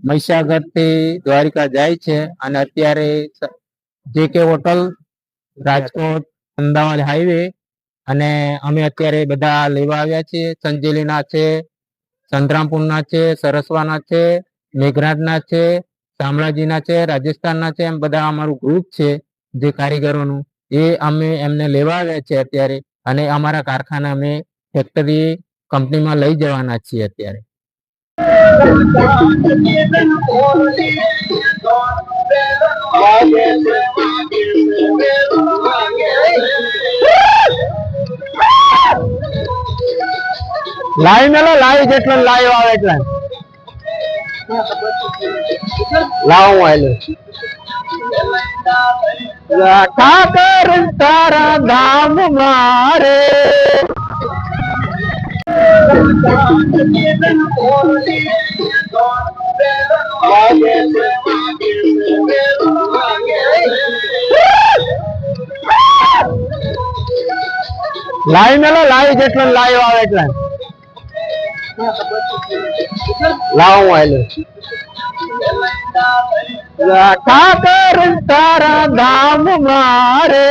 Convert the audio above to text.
મહીસાગર થી દ્વારિકા જાય છે અને અત્યારે JK hotel Rajkot Ahmedabad highway અને અમે અત્યારે બધા લેવા આવ્યા છીએ। સંજેલીના છે, સંતરામપુરના છે, સરસવાના છે, મેઘરાજના છે, શામળાજીના છે, રાજસ્થાનના છે, એમ બધા અમારું ગ્રુપ છે જે કારીગરોનું એ અમે એમને લેવા આવ્યા છે અત્યારે અને અમારા કારખાના અમે ફેક્ટરી કંપનીમાં લઈ જવાના છીએ અત્યારે। લાઈવ મેલો લાઈવ જેટલો લાઈવ આવે એટલા લાવ આવેલો ઠાકર તારા ધામ મારે લાઈવ મેલો લાઈવ જેટલો લાઈવ આવે એટલા લાવ આવેલો ઠાકર તારા ધામ મારે।